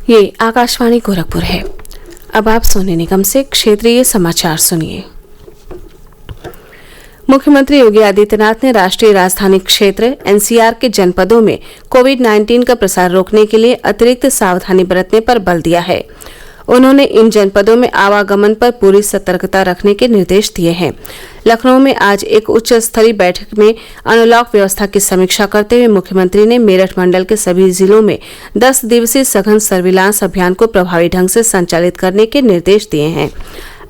ये आकाशवाणी गोरखपुर है। अब आप सोने निगम से क्षेत्रीय समाचार सुनिए। मुख्यमंत्री योगी आदित्यनाथ ने राष्ट्रीय राजधानी क्षेत्र एनसीआर के जनपदों में कोविड-19 का प्रसार रोकने के लिए अतिरिक्त सावधानी बरतने पर बल दिया है। उन्होंने इन जनपदों में आवागमन पर पूरी सतर्कता रखने के निर्देश दिए हैं। लखनऊ में आज एक उच्च स्तरीय बैठक में अनलॉक व्यवस्था की समीक्षा करते हुए मुख्यमंत्री ने मेरठ मंडल के सभी जिलों में 10 दिवसीय सघन सर्विलांस अभियान को प्रभावी ढंग से संचालित करने के निर्देश दिए हैं।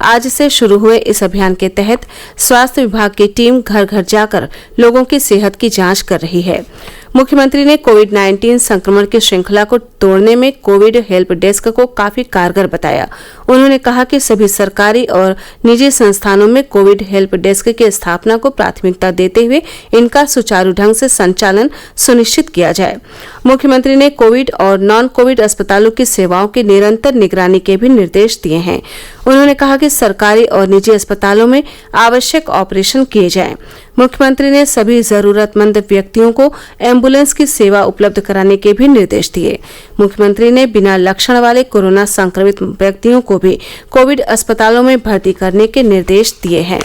आज से शुरू हुए इस अभियान के तहत स्वास्थ्य विभाग की टीम घर घर जाकर लोगों की सेहत की जांच कर रही है। मुख्यमंत्री ने कोविड-19 संक्रमण की श्रृंखला को तोड़ने में कोविड हेल्प डेस्क को काफी कारगर बताया। उन्होंने कहा कि सभी सरकारी और निजी संस्थानों में कोविड हेल्प डेस्क की स्थापना को प्राथमिकता देते हुए इनका सुचारू ढंग से संचालन सुनिश्चित किया जाए। मुख्यमंत्री ने कोविड और नॉन कोविड अस्पतालों की सेवाओं की निरंतर निगरानी के भी निर्देश दिए हैं। उन्होंने कहा कि सरकारी और निजी अस्पतालों में आवश्यक ऑपरेशन किए जाएं। मुख्यमंत्री ने सभी जरूरतमंद व्यक्तियों को एम्बुलेंस की सेवा उपलब्ध कराने के भी निर्देश दिए। मुख्यमंत्री ने बिना लक्षण वाले कोरोना संक्रमित व्यक्तियों को भी कोविड अस्पतालों में भर्ती करने के निर्देश दिए हैं।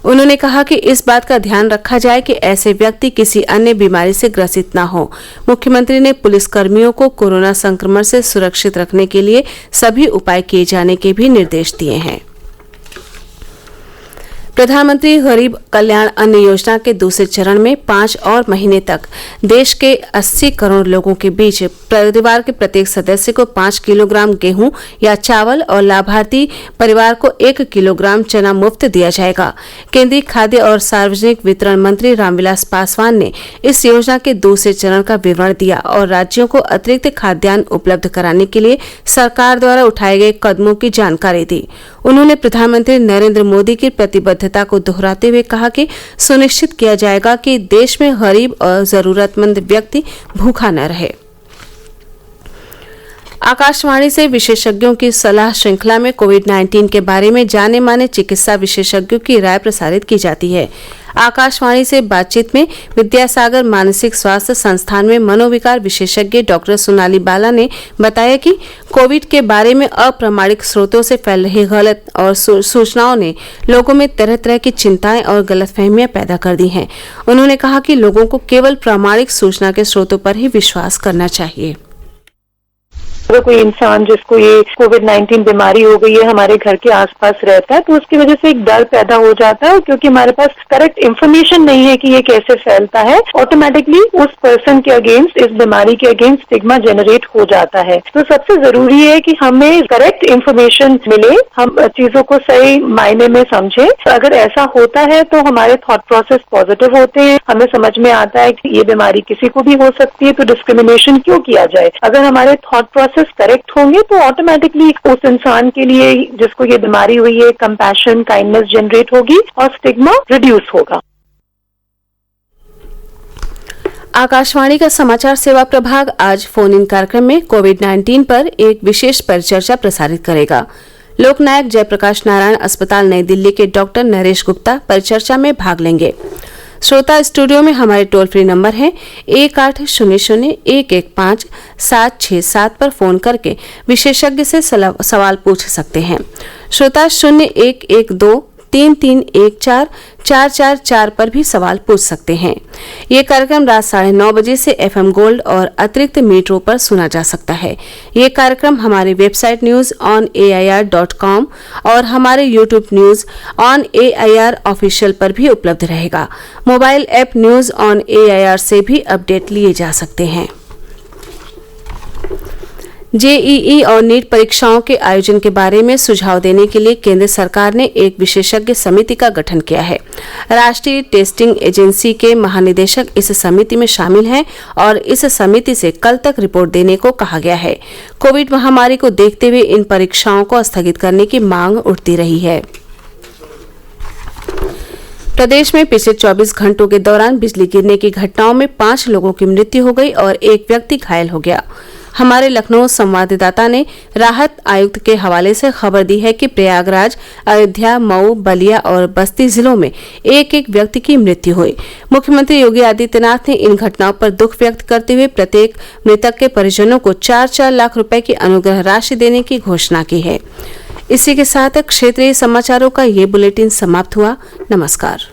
उन्होंने कहा कि इस बात का ध्यान रखा जाए कि ऐसे व्यक्ति किसी अन्य बीमारी से ग्रसित न हो। मुख्यमंत्री ने पुलिसकर्मियों को कोरोना संक्रमण से सुरक्षित रखने के लिए सभी उपाय किए जाने के भी निर्देश दिए हैं। प्रधानमंत्री गरीब कल्याण अन्न योजना के दूसरे चरण में 5 और महीने तक देश के 80 करोड़ लोगों के बीच परिवार के प्रत्येक सदस्य को 5 किलोग्राम गेहूं या चावल और लाभार्थी परिवार को 1 किलोग्राम चना मुफ्त दिया जाएगा। केंद्रीय खाद्य और सार्वजनिक वितरण मंत्री रामविलास पासवान ने इस योजना के दूसरे चरण का विवरण दिया और राज्यों को अतिरिक्त खाद्यान्न उपलब्ध कराने के लिए सरकार द्वारा उठाए गए कदमों की जानकारी दी। उन्होंने प्रधानमंत्री नरेंद्र मोदी की प्रतिबद्धता को दोहराते हुए कहा कि सुनिश्चित किया जाएगा कि देश में गरीब और जरूरतमंद व्यक्ति भूखा न रहे। आकाशवाणी से विशेषज्ञों की सलाह श्रृंखला में कोविड-19 के बारे में जाने माने चिकित्सा विशेषज्ञों की राय प्रसारित की जाती है। आकाशवाणी से बातचीत में विद्यासागर मानसिक स्वास्थ्य संस्थान में मनोविकार विशेषज्ञ डॉक्टर सोनाली बाला ने बताया कि कोविड के बारे में अप्रामाणिक स्रोतों से फैल रही गलत और सूचनाओं ने लोगों में तरह तरह की चिंताएं और गलतफहमियां पैदा कर दी हैं। उन्होंने कहा कि लोगों को केवल प्रामाणिक सूचना के स्रोतों पर ही विश्वास करना चाहिए। अगर कोई इंसान जिसको ये कोविड-19 बीमारी हो गई है हमारे घर के आसपास रहता है तो उसकी वजह से एक डर पैदा हो जाता है, क्योंकि हमारे पास करेक्ट इन्फॉर्मेशन नहीं है कि ये कैसे फैलता है। ऑटोमेटिकली उस पर्सन के अगेंस्ट, इस बीमारी के अगेंस्ट स्टिग्मा जनरेट हो जाता है। तो सबसे जरूरी है कि हमें करेक्ट इन्फॉर्मेशन मिले, हम चीजों को सही मायने में समझे। अगर ऐसा होता है तो हमारे थॉट प्रोसेस पॉजिटिव होते हैं, हमें समझ में आता है कि ये बीमारी किसी को भी हो सकती है, तो डिस्क्रिमिनेशन क्यों किया जाए। अगर हमारे थॉट प्रोसेस करेक्ट होंगे तो ऑटोमेटिकली उस इंसान के लिए जिसको ये बीमारी हुई है कंपैशन, काइंडनेस जनरेट होगी और स्टिग्मा रिड्यूस होगा। आकाशवाणी का समाचार सेवा प्रभाग आज फोन इन कार्यक्रम में कोविड-19 पर एक विशेष परिचर्चा प्रसारित करेगा। लोकनायक जयप्रकाश नारायण अस्पताल नई दिल्ली के डॉक्टर नरेश गुप्ता परिचर्चा में भाग लेंगे। श्रोता स्टूडियो में हमारे टोल फ्री नंबर है 1800-115-767 पर फोन करके विशेषज्ञ से सवाल पूछ सकते हैं। श्रोता 0112-3314-444 पर भी सवाल पूछ सकते हैं। ये कार्यक्रम रात 9:30 बजे से FM गोल्ड और अतिरिक्त मीटरों पर सुना जा सकता है। ये कार्यक्रम हमारे वेबसाइट news.on.air.com और हमारे YouTube news on AIR official पर भी उपलब्ध रहेगा। Mobile app news on AIR से भी अपडेट लिए जा सकते हैं। JEE और नीट परीक्षाओं के आयोजन के बारे में सुझाव देने के लिए केंद्र सरकार ने एक विशेषज्ञ समिति का गठन किया है। राष्ट्रीय टेस्टिंग एजेंसी के महानिदेशक इस समिति में शामिल हैं और इस समिति से कल तक रिपोर्ट देने को कहा गया है। कोविड महामारी को देखते हुए इन परीक्षाओं को स्थगित करने की मांग उठती रही है। प्रदेश में पिछले 24 घंटों के दौरान बिजली गिरने की घटनाओं में 5 लोगों की मृत्यु हो गई और एक व्यक्ति घायल हो गया। हमारे लखनऊ संवाददाता ने राहत आयुक्त के हवाले से खबर दी है कि प्रयागराज, अयोध्या, मऊ, बलिया और बस्ती जिलों में एक एक व्यक्ति की मृत्यु हुई। मुख्यमंत्री योगी आदित्यनाथ ने इन घटनाओं पर दुख व्यक्त करते हुए प्रत्येक मृतक के परिजनों को 4-4 लाख रुपए की अनुग्रह राशि देने की घोषणा की है। इसी के साथ क्षेत्रीय समाचारों का ये बुलेटिन समाप्त हुआ। नमस्कार।